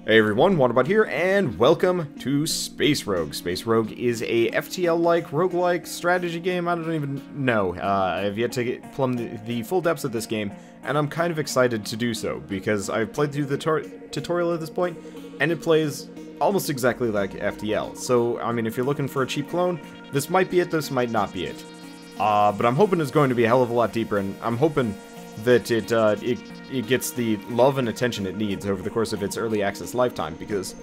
Hey everyone, Wanderbot here, and welcome to Space Rogue. Space Rogue is a FTL-like, roguelike strategy game. I don't even know. I've yet to plumb the full depths of this game, and I'm kind of excited to do so, because I've played through the tutorial at this point, and it plays almost exactly like FTL. So, I mean, if you're looking for a cheap clone, this might be it, this might not be it. But I'm hoping it's going to be a hell of a lot deeper, and I'm hoping that it gets the love and attention it needs over the course of its early access lifetime, because,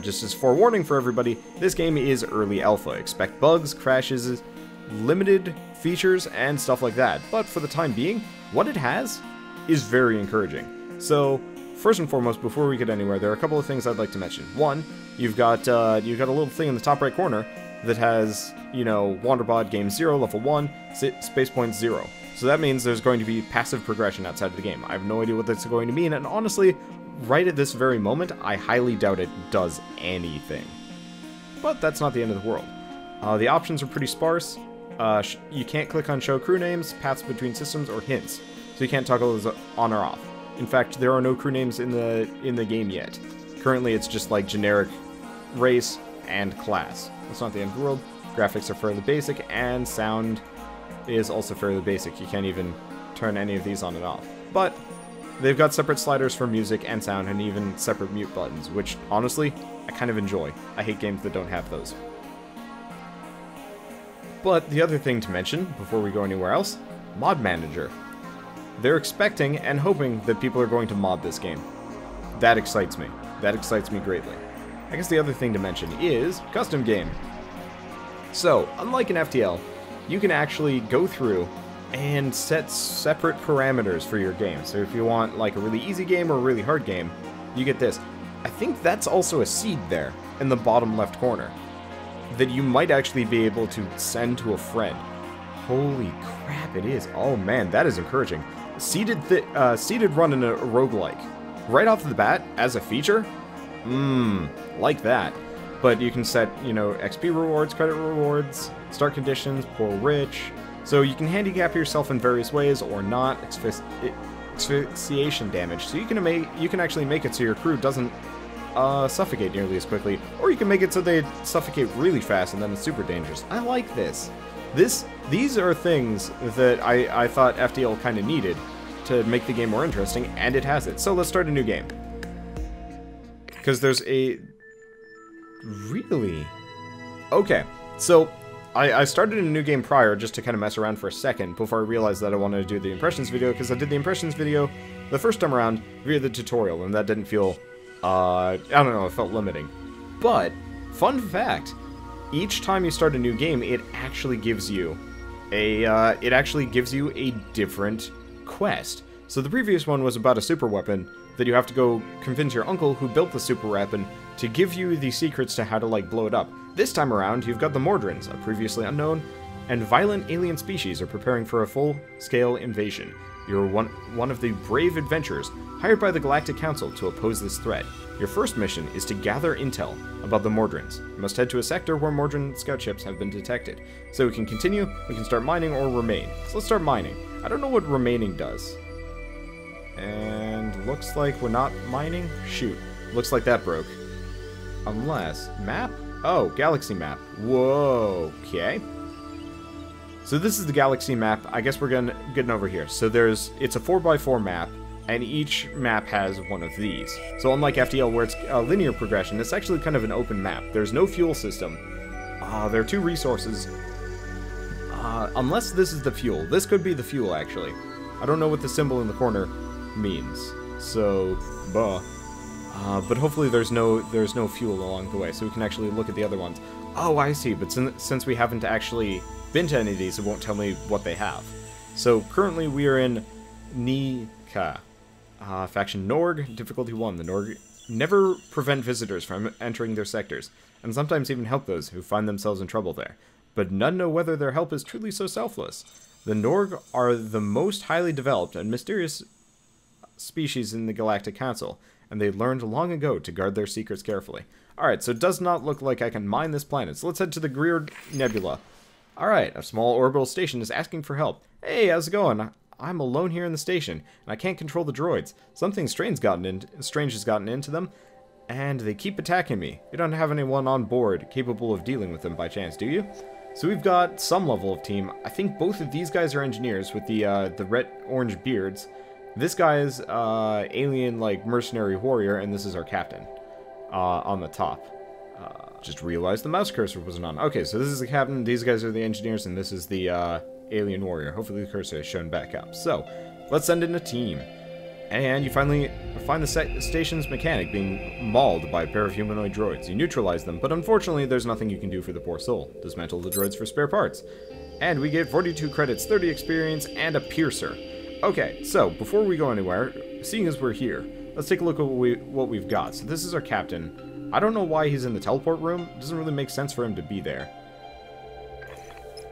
just as forewarning for everybody, this game is early alpha. Expect bugs, crashes, limited features, and stuff like that. But for the time being, what it has is very encouraging. So, first and foremost, before we get anywhere, there are a couple of things I'd like to mention. One, you've got a little thing in the top right corner that has, you know, Wanderbot Game 0, Level 1, Space Point 0. So that means there's going to be passive progression outside of the game. I have no idea what that's going to mean, and honestly, right at this very moment, I highly doubt it does anything. But that's not the end of the world. The options are pretty sparse. You can't click on show crew names, paths between systems, or hints, so you can't toggle those on or off. In fact, there are no crew names in the game yet. Currently, it's just like generic race and class. That's not the end of the world. Graphics are fairly basic, and sound is also fairly basic. You can't even turn any of these on and off. But they've got separate sliders for music and sound, and even separate mute buttons, which, honestly, I kind of enjoy. I hate games that don't have those. But the other thing to mention, before we go anywhere else, Mod Manager. They're expecting and hoping that people are going to mod this game. That excites me. That excites me greatly. I guess the other thing to mention is Custom Game. So, unlike an FTL, you can actually go through and set separate parameters for your game. So if you want like a really easy game or a really hard game, you get this. I think that's also a seed there in the bottom left corner that you might actually be able to send to a friend. Holy crap, it is. Oh man, that is encouraging. Seeded run in a roguelike. Right off the bat, as a feature? Like that. But you can set, you know, XP rewards, credit rewards, start conditions, poor, rich. So you can handicap yourself in various ways or not. Asphyxiation damage. So you can actually make it so your crew doesn't suffocate nearly as quickly, or you can make it so they suffocate really fast and then it's super dangerous. I like this. These are things that I thought FTL kind of needed to make the game more interesting, and it has it. So let's start a new game. Because there's a... Really? Okay, so I started a new game prior just to kind of mess around for a second before I realized that I wanted to do the impressions video, because I did the impressions video the first time around via the tutorial, and that didn't feel, I don't know, it felt limiting. But, fun fact, each time you start a new game, it actually gives you a different quest. So the previous one was about a super weapon that you have to go convince your uncle who built the super weapon to give you the secrets to how to, like, blow it up. This time around, you've got the Mordrins, a previously unknown and violent alien species, are preparing for a full-scale invasion. You're one of the brave adventurers hired by the Galactic Council to oppose this threat. Your first mission is to gather intel about the Mordrins. You must head to a sector where Mordrin scout ships have been detected. So we can continue, we can start mining, or remain. So let's start mining. I don't know what remaining does. And looks like we're not mining? Shoot. Looks like that broke. Unless... Map? Oh, galaxy map. Whoa, okay. So this is the galaxy map. I guess we're getting over here. So it's a 4x4 map, and each map has one of these. So unlike FTL, where it's linear progression, it's actually kind of an open map. There's no fuel system. There are two resources. Unless this is the fuel. This could be the fuel, actually. I don't know what the symbol in the corner means. So, but hopefully there's no fuel along the way, so we can actually look at the other ones. Oh, I see, but since we haven't actually been to any of these, it won't tell me what they have. So currently we are in Nika. Faction Norg, difficulty 1. The Norg never prevent visitors from entering their sectors, and sometimes even help those who find themselves in trouble there. But none know whether their help is truly so selfless. The Norg are the most highly developed and mysterious species in the Galactic Council, and they learned long ago to guard their secrets carefully. Alright, so it does not look like I can mine this planet, so let's head to the Greer Nebula. Alright, a small orbital station is asking for help. Hey, how's it going? I'm alone here in the station, and I can't control the droids. Something strange has gotten into them, And they keep attacking me. You don't have anyone on board capable of dealing with them by chance, do you? So we've got some level of team. I think both of these guys are engineers with the red-orange beards. This guy is alien, like, mercenary warrior, and this is our captain on the top. Just realized the mouse cursor wasn't on. Okay, so this is the captain, these guys are the engineers, and this is the alien warrior. Hopefully the cursor is shown back up. So, let's send in a team. And you finally find the station's mechanic being mauled by a pair of humanoid droids. You neutralize them, but unfortunately there's nothing you can do for the poor soul. Dismantle the droids for spare parts. And we get 42 credits, 30 experience, and a piercer. Okay, so before we go anywhere, seeing as we're here, let's take a look at what we've got. So this is our captain. I don't know why he's in the teleport room. It doesn't really make sense for him to be there.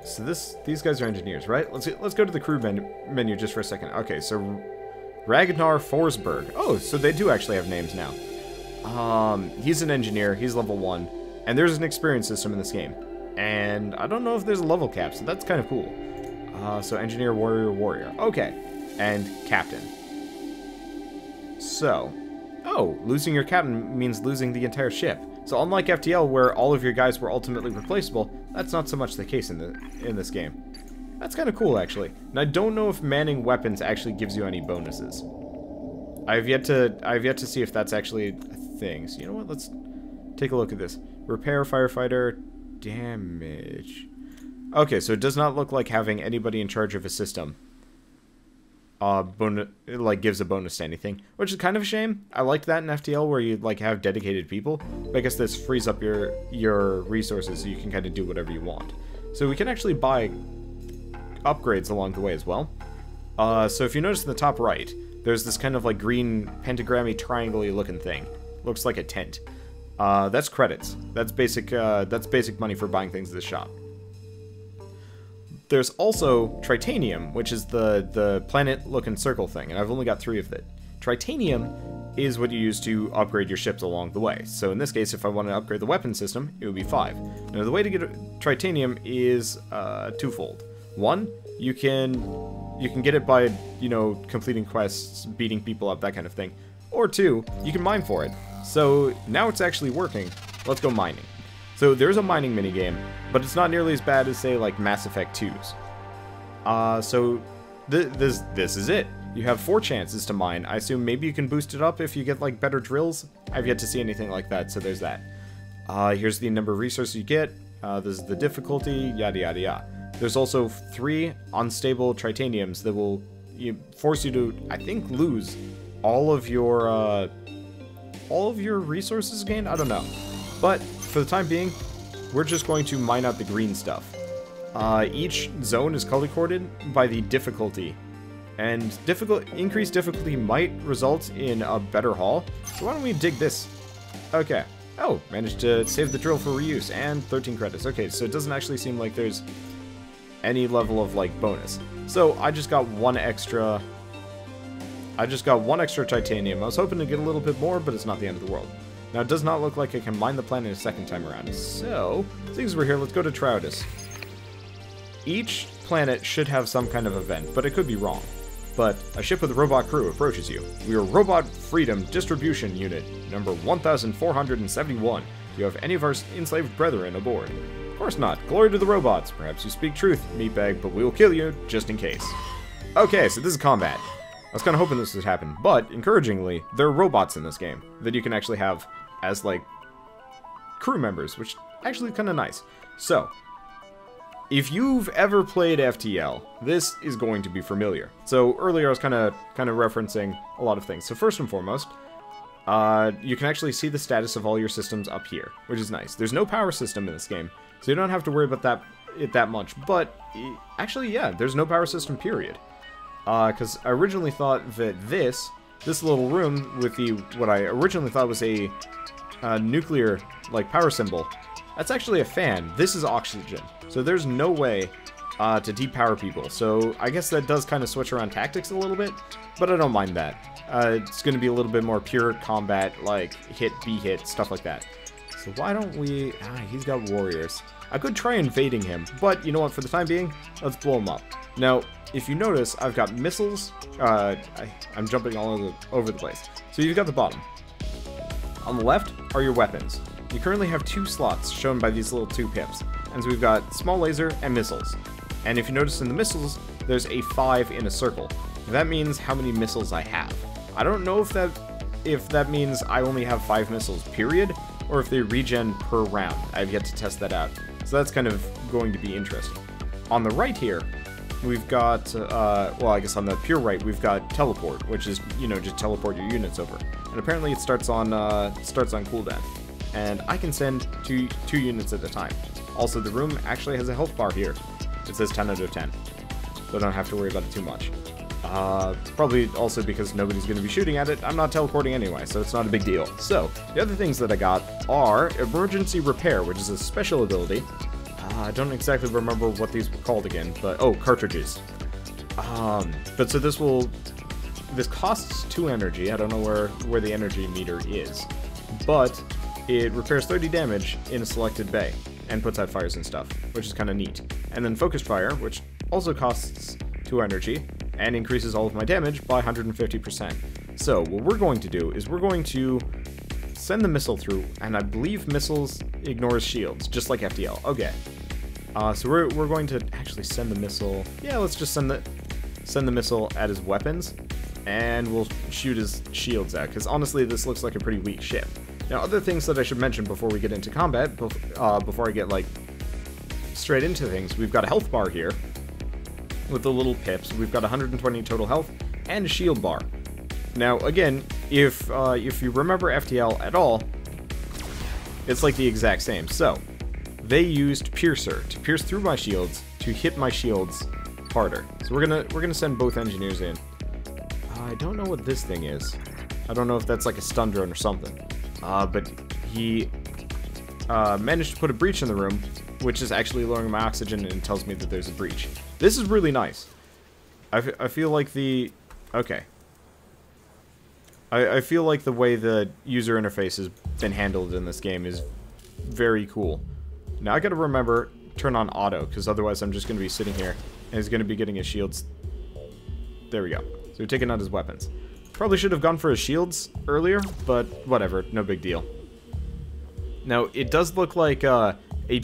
So these guys are engineers, right? Let's go to the crew menu just for a second. Okay, so Ragnar Forsberg. Oh, so they do actually have names now. He's an engineer. He's level 1. And there's an experience system in this game. And I don't know if there's a level cap, so that's kind of cool. So engineer, warrior, warrior. Okay. And captain. So, oh, losing your captain means losing the entire ship. So unlike FTL, where all of your guys were ultimately replaceable, that's not so much the case in this game. That's kind of cool, actually. And I don't know if manning weapons actually gives you any bonuses. I've yet to see if that's actually a thing. So you know what? Let's take a look at this. Repair, firefighter, damage. Okay, so it does not look like having anybody in charge of a system gives a bonus to anything, which is kind of a shame. I liked that in FTL where you like have dedicated people, but I guess this frees up your resources so you can kind of do whatever you want. So we can actually buy upgrades along the way as well. So if you notice in the top right, there's this kind of like green pentagrammy triangle-y looking thing. Looks like a tent. That's credits. That's basic money for buying things at the shop. There's also Tritanium, which is the planet-looking circle thing, and I've only got 3 of it. Tritanium is what you use to upgrade your ships along the way. So in this case, if I want to upgrade the weapon system, it would be 5. Now the way to get Tritanium is twofold. One, you can get it by, you know, completing quests, beating people up, that kind of thing. Or 2, you can mine for it. So now it's actually working. Let's go mining. So there's a mining minigame, but it's not nearly as bad as, say, like Mass Effect 2's. So this is it. You have 4 chances to mine. I assume maybe you can boost it up if you get, like, better drills. I've yet to see anything like that, so there's that. Here's the number of resources you get. This is the difficulty, yada yada yada. There's also 3 unstable Tritaniums that will force you to, I think, lose all of your resources again? I don't know. But for the time being, we're just going to mine out the green stuff. Each zone is color-coded by the difficulty. And increased difficulty might result in a better haul. So why don't we dig this? Okay. Oh, managed to save the drill for reuse and 13 credits. Okay, so it doesn't actually seem like there's any level of, like, bonus. So I just got one extra titanium. I was hoping to get a little bit more, but it's not the end of the world. Now, it does not look like I can mine the planet a second time around. So, seeing as we're here, let's go to Traudus. Each planet should have some kind of event, but it could be wrong. But a ship with a robot crew approaches you. We are Robot Freedom Distribution Unit, number 1471. Do you have any of our enslaved brethren aboard? Of course not. Glory to the robots. Perhaps you speak truth, meatbag, but we will kill you, just in case. Okay, so this is combat. I was kind of hoping this would happen, but, encouragingly, there are robots in this game that you can actually have as, like, crew members, which actually kind of nice. So, if you've ever played FTL, this is going to be familiar. So, earlier I was kind of referencing a lot of things. So, first and foremost, you can actually see the status of all your systems up here, which is nice. There's no power system in this game, so you don't have to worry about it that much, but, actually, yeah, there's no power system, period. Because I originally thought that this little room with what I originally thought was a nuclear, like, power symbol, that's actually a fan. This is oxygen. So there's no way to depower people. So I guess that does kind of switch around tactics a little bit, but I don't mind that. It's going to be a little bit more pure combat, like hit, be hit, stuff like that. So why don't we... he's got warriors. I could try invading him, but you know what, for the time being, let's blow him up. Now, if you notice, I've got missiles. I'm jumping all over the place. So you've got the bottom. On the left are your weapons. You currently have 2 slots shown by these little 2 pips. And so we've got small laser and missiles. And if you notice in the missiles, there's a 5 in a circle. That means how many missiles I have. I don't know if that means I only have 5 missiles, period, or if they regen per round. I've yet to test that out. So that's kind of going to be interesting. On the right here, we've got, well, I guess on the pure right, we've got teleport, which is, you know, just teleport your units over. And apparently it starts on cooldown. And I can send two units at a time. Also, the room actually has a health bar here. It says 10 out of 10. So I don't have to worry about it too much. Probably also because nobody's going to be shooting at it. I'm not teleporting anyway, so it's not a big deal. So, the other things that I got are Emergency Repair, which is a special ability. I don't exactly remember what these were called again, but, oh, cartridges. But so this costs 2 energy. I don't know where the energy meter is. But it repairs 30 damage in a selected bay and puts out fires and stuff, which is kind of neat. And then Focused Fire, which also costs 2 energy and increases all of my damage by 150%. So what we're going to do is we're going to send the missile through, and I believe missiles ignores shields, just like FTL. Okay. So we're going to actually send the missile. Yeah, let's just send the missile at his weapons, and we'll shoot his shields out, because honestly this looks like a pretty weak ship. Now, other things that I should mention before we get into combat, before I get, like, straight into things, we've got a health bar here with the little pips. We've got 120 total health and a shield bar. Now, again, if you remember FTL at all, it's like the exact same. So, they used Piercer to pierce through my shields to hit my shields harder. So we're gonna send both engineers in. I don't know what this thing is. I don't know if that's like a stun drone or something. But he managed to put a breach in the room, which is actually lowering my oxygen and tells me that there's a breach. This is really nice. I feel like the... Okay. I feel like the way the user interface has been handled in this game is very cool. Now I gotta remember, turn on auto, because otherwise I'm just gonna be sitting here, and he's gonna be getting his shields... There we go. So we're taking out his weapons. Probably should have gone for his shields earlier, but whatever, no big deal. Now, it does look like a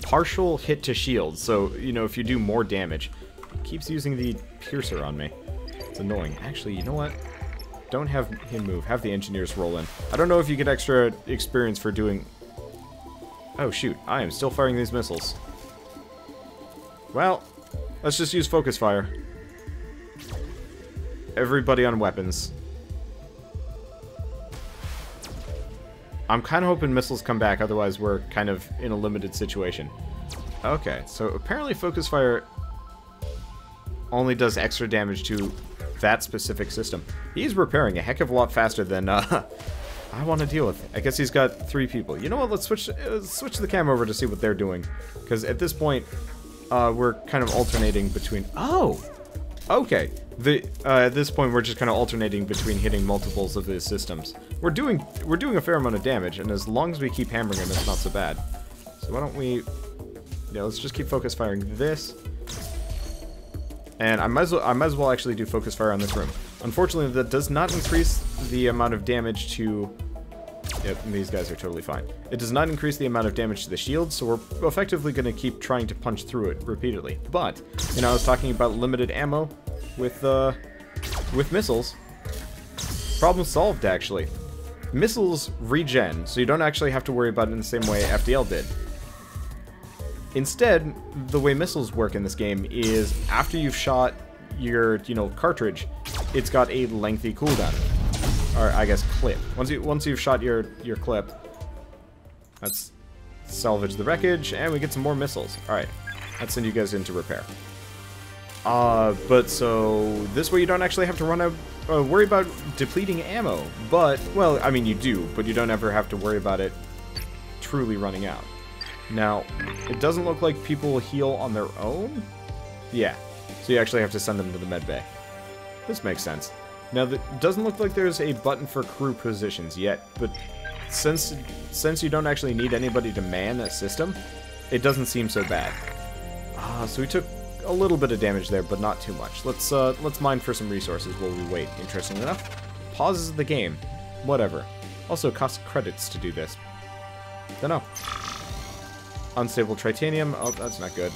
partial hit to shields, so, you know, if you do more damage. It keeps using the piercer on me. It's annoying. Actually, you know what? Don't have him move. Have the engineers roll in. I don't know if you get extra experience for doing... Oh, shoot. I am still firing these missiles. Well, let's just use focus fire. Everybody on weapons. I'm kind of hoping missiles come back, otherwise we're kind of in a limited situation. Okay, so apparently focus fire only does extra damage to that specific system. He's repairing a heck of a lot faster than I want to deal with. I guess he's got 3 people. You know what, let's switch the camera over to see what they're doing. Because at this point, we're kind of alternating between... Oh! Okay. At this point, we're just kind of alternating between hitting multiples of his systems. We're doing a fair amount of damage, and as long as we keep hammering him, it's not so bad. So why don't we... Yeah, let's just keep focus firing this. And I might as well actually do focus fire on this room. Unfortunately, that does not increase the amount of damage to... Yep, these guys are totally fine. It does not increase the amount of damage to the shield, so we're effectively going to keep trying to punch through it repeatedly. But, you know, I was talking about limited ammo with missiles. Problem solved, actually. Missiles regen, so you don't actually have to worry about it in the same way FTL did. Instead, the way missiles work in this game is after you've shot your, you know, cartridge, it's got a lengthy cooldown. Or, I guess, clip. Once you've shot your clip, let's salvage the wreckage, and we get some more missiles. Alright, let's send you guys into repair. But so, this way you don't actually have to worry about depleting ammo. But, well, I mean, you do, but you don't ever have to worry about it truly running out. Now, it doesn't look like people will heal on their own? Yeah, so you actually have to send them to the med bay. This makes sense. Now, it doesn't look like there's a button for crew positions yet, but since you don't actually need anybody to man a system, it doesn't seem so bad. So we took a little bit of damage there, but not too much. Let's mine for some resources while we wait. Interesting enough. Pauses the game. Whatever. Also, it costs credits to do this. Dunno. Unstable titanium. Oh, that's not good.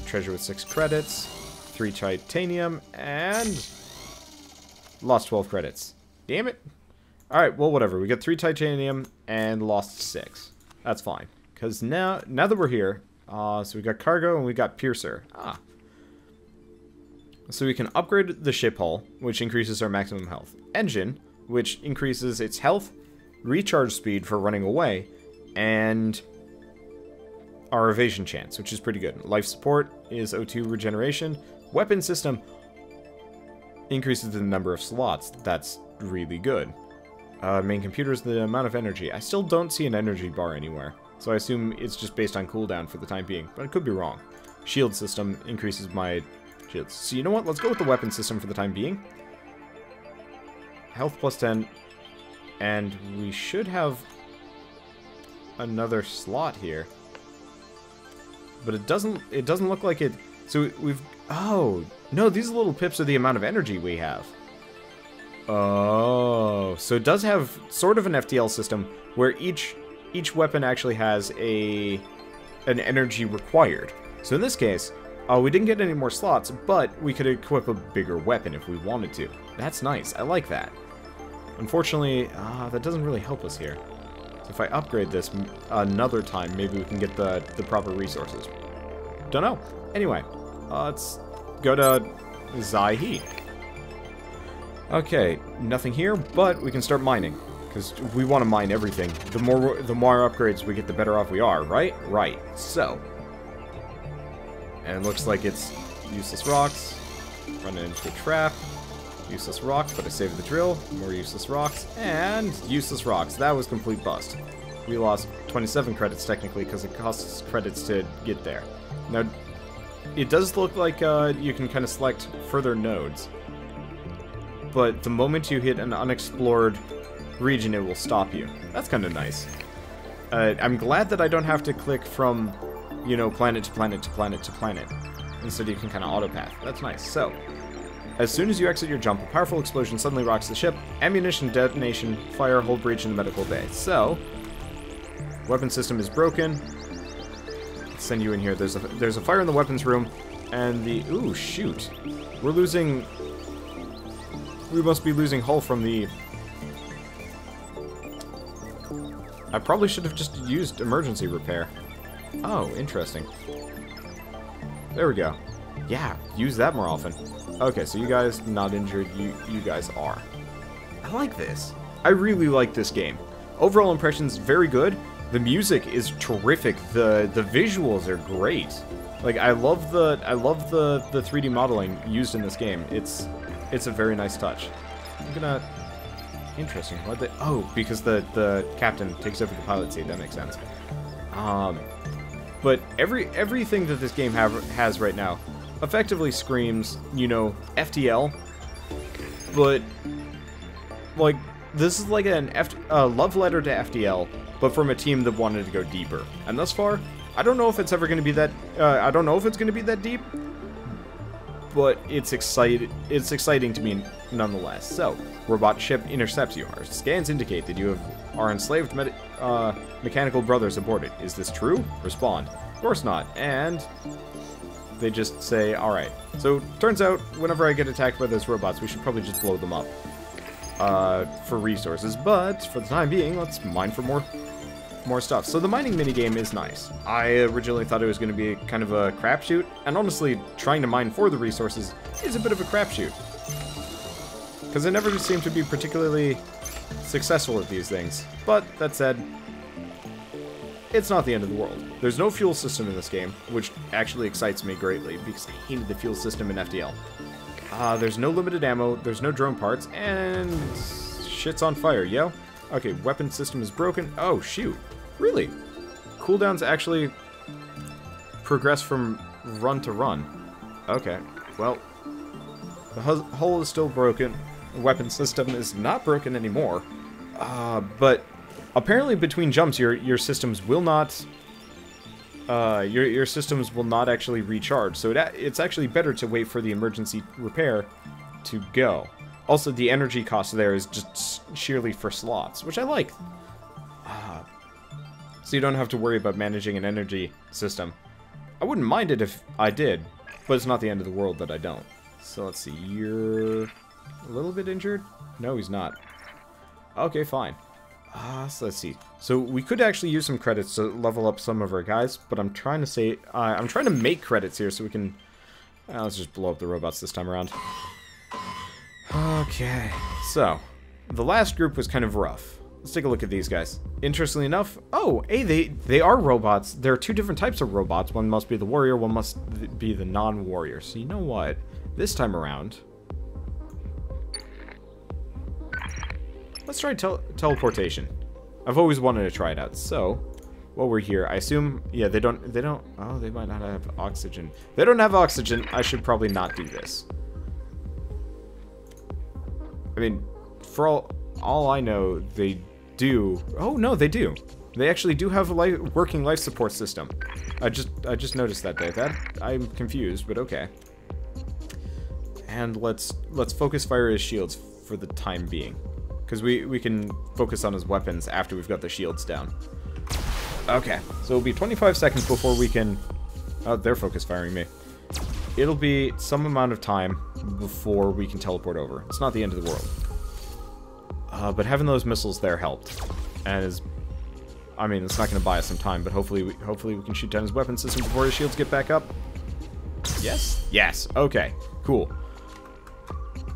Treasure with 6 credits. 3 titanium. And... lost 12 credits. Damn it. Alright, well, whatever. We got 3 titanium and lost 6. That's fine. Because now that we're here... so we got cargo and we got piercer. Ah. So we can upgrade the ship hull, which increases our maximum health. Engine, which increases its health, recharge speed for running away, and our evasion chance, which is pretty good. Life support is O2 regeneration. Weapon system increases the number of slots. That's really good. Main computer is the amount of energy. I still don't see an energy bar anywhere, so I assume it's just based on cooldown for the time being, but I could be wrong. Shield system increases my shields. So you know what? Let's go with the weapon system for the time being. Health plus 10, and we should have another slot here. But it doesn't look like it. So we've... oh, no, these little pips are the amount of energy we have. Oh, so it does have sort of an FTL system where each weapon actually has an energy required. So in this case, we didn't get any more slots, but we could equip a bigger weapon if we wanted to. That's nice. I like that. Unfortunately, that doesn't really help us here. So if I upgrade this another time, maybe we can get the proper resources. Don't know. Anyway, let's go to Zai-He. Okay, nothing here, but we can start mining, because we want to mine everything. The more upgrades we get, the better off we are, right? Right. So, and it looks like it's useless rocks, running into a trap, useless rocks, but I saved the drill, more useless rocks, and useless rocks. That was complete bust. We lost 27 credits technically, because it costs credits to get there. Now, it does look like you can kind of select further nodes. But the moment you hit an unexplored region, it will stop you. That's kind of nice. I'm glad that I don't have to click from, you know, planet to planet to planet to planet. Instead, you can kind of auto-path. That's nice. So, as soon as you exit your jump, a powerful explosion suddenly rocks the ship. Ammunition detonation, fire, hold breach in the medical bay. So, weapon system is broken. Let's send you in here. There's a fire in the weapons room, and the... ooh, shoot. We're losing... we must be losing hull from the... I probably should have just used emergency repair. Oh, interesting. There we go. Yeah, use that more often. Okay, so you guys not injured, you guys are. I like this. I really like this game. Overall impressions very good. The music is terrific. The visuals are great. Like I love the 3D modeling used in this game. It's a very nice touch. I'm gonna... interesting. What the... oh, because the captain takes over the pilot seat. That makes sense. But everything that this game has right now effectively screams, you know, FTL. But like this is like a love letter to FTL, but from a team that wanted to go deeper. And thus far, I don't know if it's ever going to be that. I don't know if it's going to be that deep. But it's exciting to me nonetheless. So, robot ship intercepts you. Our scans indicate that you have our enslaved mechanical brothers aborted. Is this true? Respond. Of course not. And they just say, alright. So, turns out, whenever I get attacked by those robots, we should probably just blow them up for resources. But, for the time being, let's mine for more stuff. So the mining minigame is nice. I originally thought it was going to be kind of a crapshoot, and honestly, trying to mine for the resources is a bit of a crapshoot. Because I never seem to be particularly successful at these things. But, that said, it's not the end of the world. There's no fuel system in this game, which actually excites me greatly, because I hated the fuel system in FTL. There's no limited ammo, there's no drone parts, and shit's on fire, yo. Okay, weapon system is broken. Oh, shoot. Really? Cooldowns actually progress from run to run. Okay, well, the hull is still broken. The weapon system is not broken anymore. But apparently between jumps, your systems will not... your systems will not actually recharge. So it's actually better to wait for the emergency repair to go. Also, the energy cost there is just sheerly for slots, which I like. so you don't have to worry about managing an energy system. I wouldn't mind it if I did, but it's not the end of the world that I don't. So let's see, you're a little bit injured? No, he's not. Okay, fine. So let's see. So we could actually use some credits to level up some of our guys, but I'm trying to say, I'm trying to make credits here so we can, let's just blow up the robots this time around. Okay, so the last group was kind of rough. Let's take a look at these guys. Interestingly enough, oh, hey, they are robots. There are two different types of robots. One must be the warrior, one must be the non-warrior. So you know what? This time around, let's try teleportation. I've always wanted to try it out. So, while we're here, I assume, yeah, they don't, oh, they might not have oxygen. They don't have oxygen. I should probably not do this. I mean, for all I know, they do. Oh no, they do. They actually do have a working life support system. I just noticed that there. I'm confused, but okay. And let's focus fire his shields for the time being, because we can focus on his weapons after we've got the shields down. Okay, so it'll be 25 seconds before we can. Oh, they're focus firing me. It'll be some amount of time before we can teleport over. It's not the end of the world. But having those missiles there helped, and I mean, it's not going to buy us some time, but hopefully we can shoot down his weapon system before his shields get back up. Yes? Yes. Okay. Cool.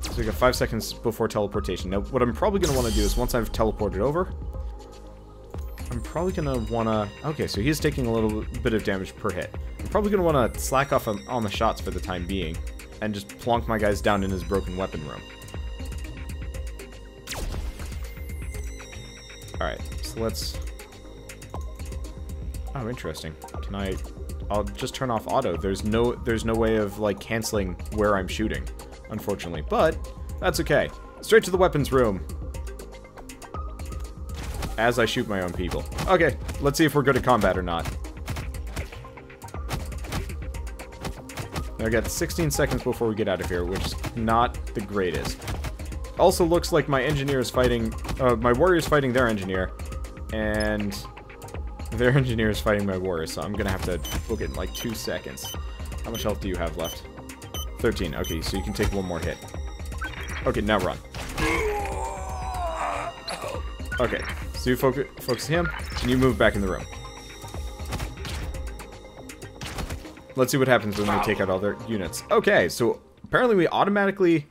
So we got 5 seconds before teleportation. Now, what I'm probably going to want to do is, once I've teleported over, I'm probably going to want to... Okay, so he's taking a little bit of damage per hit. I'm probably going to want to slack off on the shots for the time being, and just plonk my guys down in his broken weapon room. Alright, so let's... Oh, interesting. Can I... I'll just turn off auto. There's no way of, like, canceling where I'm shooting, unfortunately. But, that's okay. Straight to the weapons room. As I shoot my own people. Okay, let's see if we're good at combat or not. I got 16 seconds before we get out of here, which is not the greatest. Also looks like my engineer is fighting... my warrior is fighting their engineer, and their engineer is fighting my warrior, so I'm gonna have to book it in like 2 seconds. How much health do you have left? 13. Okay, so you can take one more hit. Okay, now run. Okay, so you focus him, and you move back in the room. Let's see what happens when we take out all their units. Okay, so apparently we automatically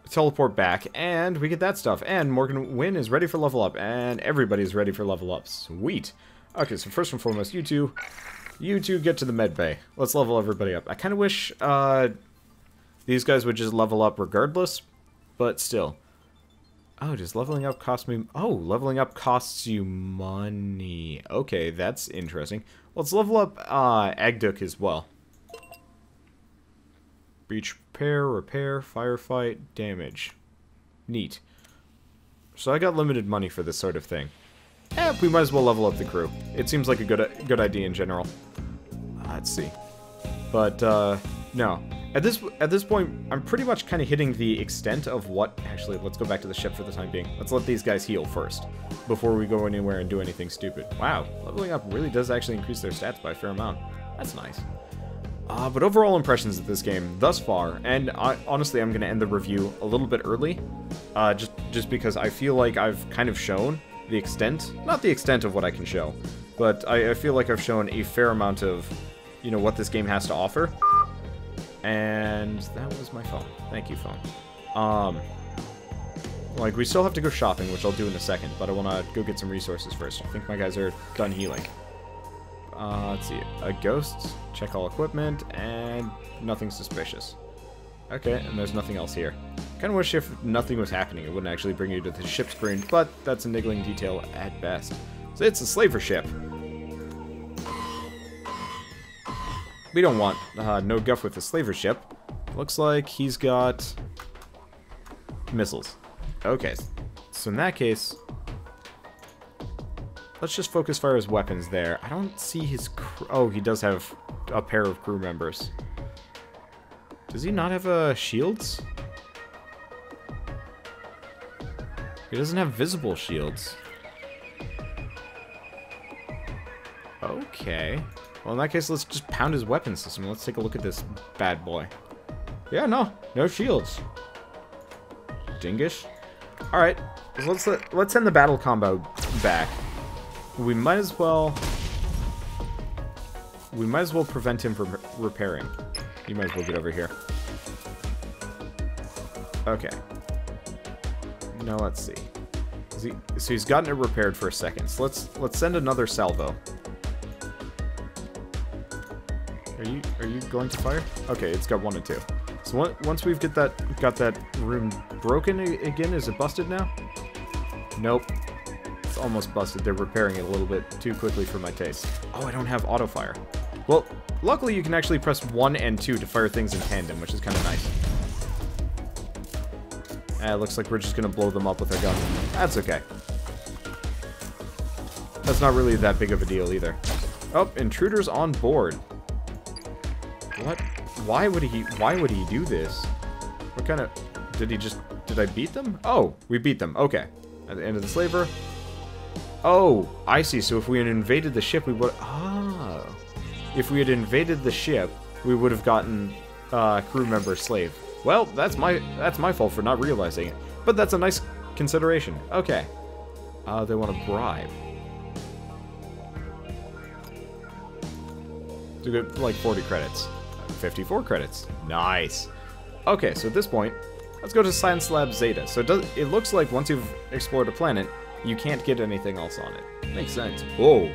teleport back, and we get that stuff. And Morgan Wynn is ready for level up, and everybody's ready for level up. Sweet. Okay, so first and foremost, you two get to the med bay. Let's level everybody up. I kind of wish these guys would just level up regardless, but still. Oh, does leveling up cost me... Oh, leveling up costs you money. Okay, that's interesting. Let's level up Agduk as well. Breach repair, firefight, damage. Neat. So I got limited money for this sort of thing. We might as well level up the crew. It seems like a good idea in general. Let's see. But, no. At this point, I'm pretty much kind of hitting the extent of what... Actually, let's go back to the ship for the time being. Let's let these guys heal first, before we go anywhere and do anything stupid. Wow, leveling up really does actually increase their stats by a fair amount. That's nice. But overall impressions of this game thus far, and honestly, I'm going to end the review a little bit early, just because I feel like I've kind of shown the extent, not the extent of what I can show, but I feel like I've shown a fair amount of, you know, what this game has to offer. And that was my phone. Thank you, phone. Like, we still have to go shopping, which I'll do in a second, but I want to go get some resources first. I think my guys are done healing. Let's see. Ghosts, check all equipment, and nothing suspicious. Okay, and there's nothing else here. Kind of wish if nothing was happening, it wouldn't actually bring you to the ship screen, but that's a niggling detail at best. So it's a slaver ship. We don't want no guff with the slaver ship. Looks like he's got missiles. Okay, so in that case, let's just focus fire his weapons there. I don't see his crew. Oh, he does have a pair of crew members. Does he not have shields? He doesn't have visible shields. Okay. Well, in that case, let's just pound his weapon system. Let's take a look at this bad boy. Yeah, no shields. Dingish. Alright, let's send the battle combo back. We might as well prevent him from repairing. You might as well get over here. Okay. Now let's see. So he's gotten it repaired for a second. So let's send another salvo. Are you going to fire? Okay, it's got 1 and 2. So once we've got that room broken again, is it busted now? Nope. It's almost busted. They're repairing it a little bit too quickly for my taste. Oh, I don't have auto fire. Well, luckily you can actually press 1 and 2 to fire things in tandem, which is kind of nice. It looks like we're just going to blow them up with our gun. That's okay. That's not really that big of a deal either. Oh, intruders on board. What? Why would he do this? What kind of... Did I beat them? Oh, we beat them. Okay. At the end of the slaver. Oh, I see. So if we had invaded the ship, we would... Ah. If we had invaded the ship, we would have gotten crew member slave. Well, that's my fault for not realizing it. But that's a nice consideration. Okay. They want to bribe. To get like 40 credits. 54 credits. Nice. Okay, so at this point, let's go to Science Lab Zeta. So it looks like once you've explored a planet, you can't get anything else on it. Makes sense. Whoa.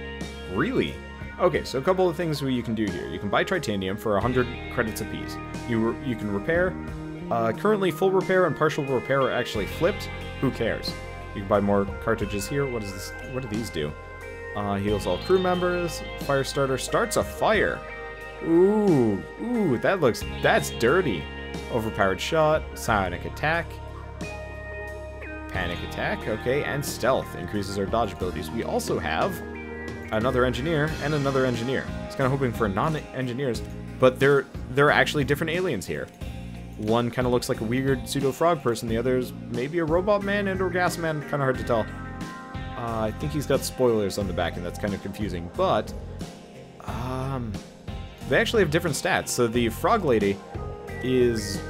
Really? Okay, so a couple of things you can do here. You can buy titanium for 100 credits apiece. You can repair. Currently, full repair and partial repair are actually flipped. Who cares? You can buy more cartridges here. What is this? What do these do? Heals all crew members. Fire starter starts a fire. Ooh, that's dirty. Overpowered shot, psionic attack, panic attack, okay, and stealth increases our dodge abilities. We also have another engineer and another engineer. I was kind of hoping for non-engineers, but they're actually different aliens here. One kind of looks like a weird pseudo-frog person, the other is maybe a robot man and or gas man, kind of hard to tell. I think he's got spoilers on the back, and that's kind of confusing, but they actually have different stats. So the frog lady is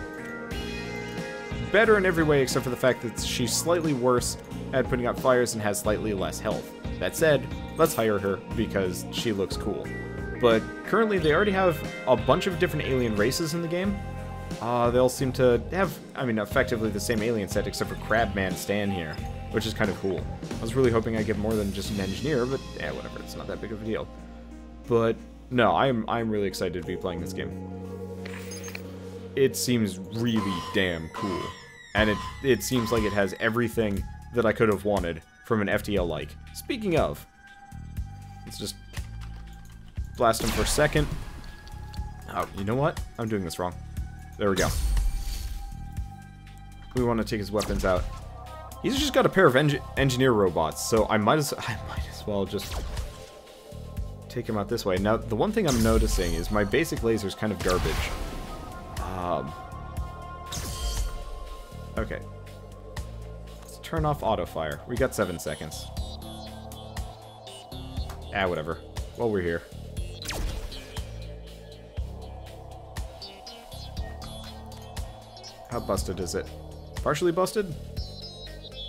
better in every way except for the fact that she's slightly worse at putting out fires and has slightly less health. That said, let's hire her because she looks cool. But currently they already have a bunch of different alien races in the game. They all seem to have, I mean, effectively the same alien set except for Crabman Stan here, which is kind of cool. I was really hoping I'd get more than just an engineer, but whatever, it's not that big of a deal. But no, I'm really excited to be playing this game. It seems really damn cool. And it seems like it has everything that I could have wanted from an FTL-like. Speaking of, let's just blast him for a second. Oh, you know what? I'm doing this wrong. There we go. We want to take his weapons out. He's just got a pair of engineer robots, so I might as well just take him out this way. Now, the one thing I'm noticing is my basic laser's kind of garbage. Okay. Let's turn off auto fire. We got 7 seconds. Whatever. While we're here. How busted is it? Partially busted?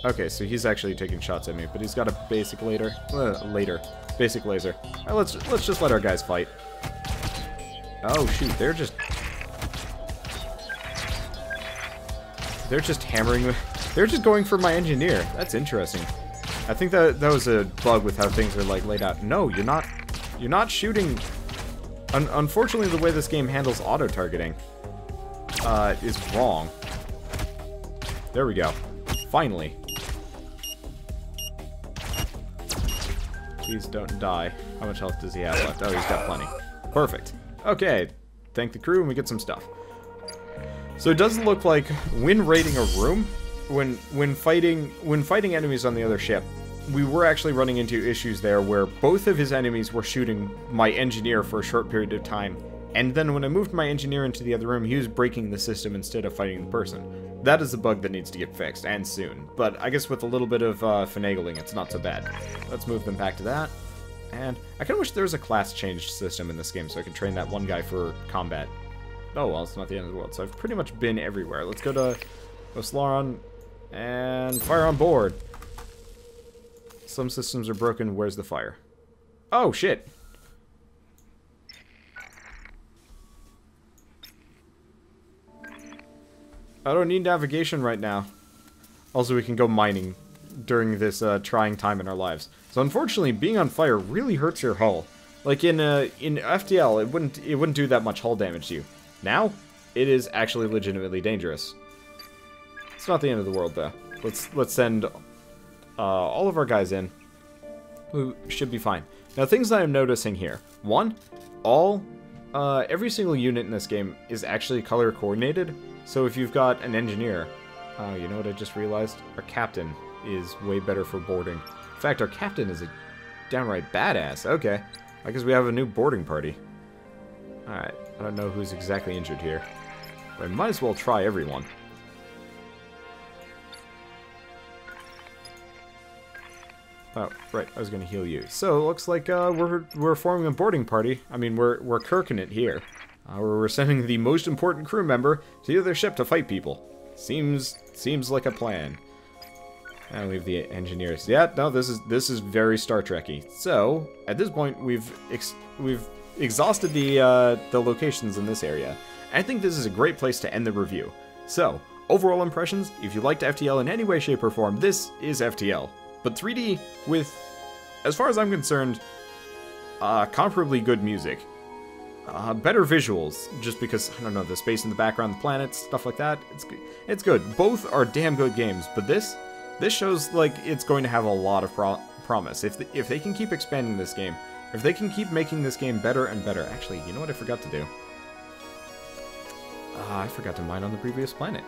Okay, so he's actually taking shots at me, but he's got a basic basic laser. Let's just let our guys fight. Oh shoot, they're just hammering. They're just going for my engineer. That's interesting. I think that was a bug with how things are like laid out. No, you're not shooting. Unfortunately, the way this game handles auto targeting is wrong. There we go. Finally. Please don't die. How much health does he have left? Oh, he's got plenty. Perfect. Okay. Thank the crew and we get some stuff. So it does look like when raiding a room, when fighting enemies on the other ship, we were actually running into issues there where both of his enemies were shooting my engineer for a short period of time. And then when I moved my engineer into the other room, he was breaking the system instead of fighting the person. That is a bug that needs to get fixed, and soon. But I guess with a little bit of finagling, it's not so bad. Let's move them back to that. And I kind of wish there was a class change system in this game so I could train that one guy for combat. Oh, well, it's not the end of the world. So I've pretty much been everywhere. Let's go to Oslaron and fire on board. Some systems are broken. Where's the fire? Oh, shit. I don't need navigation right now. Also, we can go mining during this trying time in our lives. So unfortunately, being on fire really hurts your hull. Like in FTL, it wouldn't do that much hull damage to you. Now, it is actually legitimately dangerous. It's not the end of the world though. Let's send all of our guys in, who should be fine. Now, things that I'm noticing here: one, every single unit in this game is actually color coordinated. So if you've got an engineer, you know what I just realized? Our captain is way better for boarding. In fact, our captain is a downright badass. Okay, I guess we have a new boarding party. Alright, I don't know who's exactly injured here, but I might as well try everyone. Oh, right, I was gonna heal you. So, it looks like we're forming a boarding party. I mean, we're kirking it here. We're sending the most important crew member to the other ship to fight people. Seems like a plan. And leave the engineers. Yeah, no, this is very Star Trek-y. So, at this point, we've exhausted the locations in this area. I think this is a great place to end the review. So, overall impressions, if you liked FTL in any way, shape, or form, this is FTL. But 3D with, as far as I'm concerned, comparably good music. Better visuals, just because, I don't know, the space in the background, the planets, stuff like that, it's good. Both are damn good games, but this shows like it's going to have a lot of promise. If they can keep expanding this game, if they can keep making this game better and better. Actually, you know what I forgot to do? I forgot to mine on the previous planet.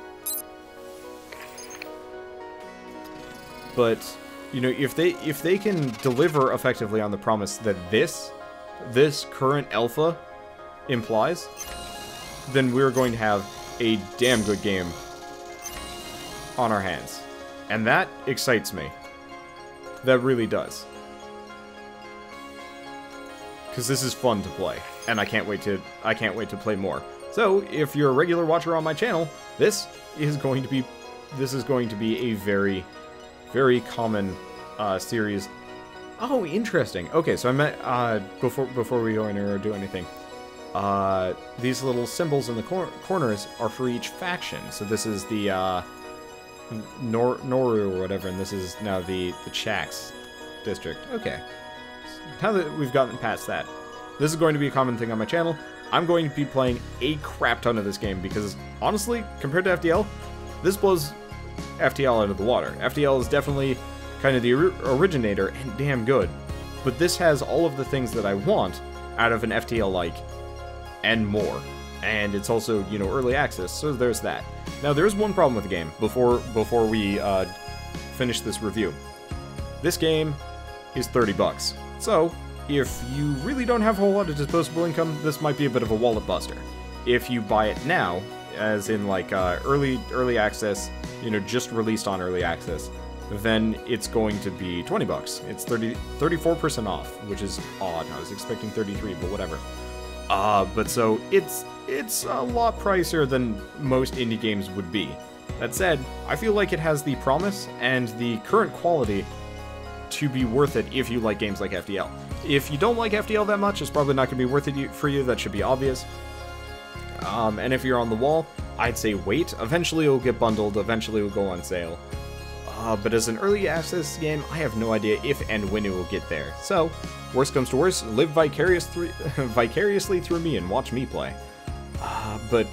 But, you know, if they can deliver effectively on the promise that this current alpha implies, then we're going to have a damn good game on our hands. And that excites me. That really does. Because this is fun to play, and I can't wait to play more. So, if you're a regular watcher on my channel, this is going to be a very, very common series. Oh, interesting. Okay, so I meant before we go in or do anything, these little symbols in the corners are for each faction. So this is the Noru or whatever, and this is now the Chax district. Okay. Now that we've gotten past that, this is going to be a common thing on my channel. I'm going to be playing a crap ton of this game because, honestly, compared to FTL, this blows FTL out of the water. FTL is definitely kind of the originator and damn good, but this has all of the things that I want out of an FTL-like and more. And it's also, you know, early access, so there's that. Now, there's one problem with the game before we finish this review. This game is $30. So, if you really don't have a whole lot of disposable income, this might be a bit of a wallet buster. If you buy it now, as in like early access, you know, just released on early access, then it's going to be $20. It's 34% off, which is odd. I was expecting 33, but whatever. But so it's a lot pricier than most indie games would be. That said, I feel like it has the promise and the current quality to be worth it if you like games like FTL. If you don't like FTL that much, it's probably not going to be worth it for you. That should be obvious. And if you're on the wall, I'd say wait. Eventually it'll get bundled. Eventually it'll go on sale. But as an early access game, I have no idea if and when it will get there. So, worst comes to worst, live vicariously through me and watch me play. But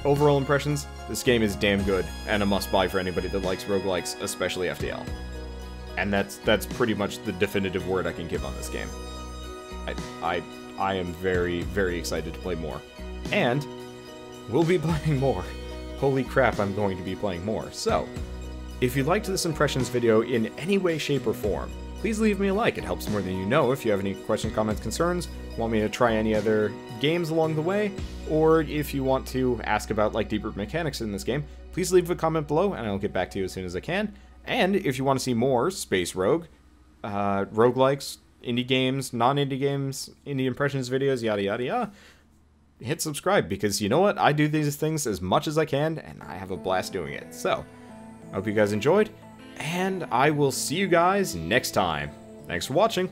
overall impressions, this game is damn good and a must-buy for anybody that likes roguelikes, especially FTL. And that's pretty much the definitive word I can give on this game. I am very, very excited to play more. And we'll be playing more. Holy crap, I'm going to be playing more. So, if you liked this impressions video in any way, shape, or form, please leave me a like. It helps more than you know. If you have any questions, comments, concerns, want me to try any other games along the way, or if you want to ask about like deeper mechanics in this game, please leave a comment below and I'll get back to you as soon as I can. And if you want to see more Space Rogue, roguelikes, indie games, non-indie games, indie impressions videos, yada yada yada, hit subscribe, because you know what? I do these things as much as I can, and I have a blast doing it. So, I hope you guys enjoyed, and I will see you guys next time. Thanks for watching.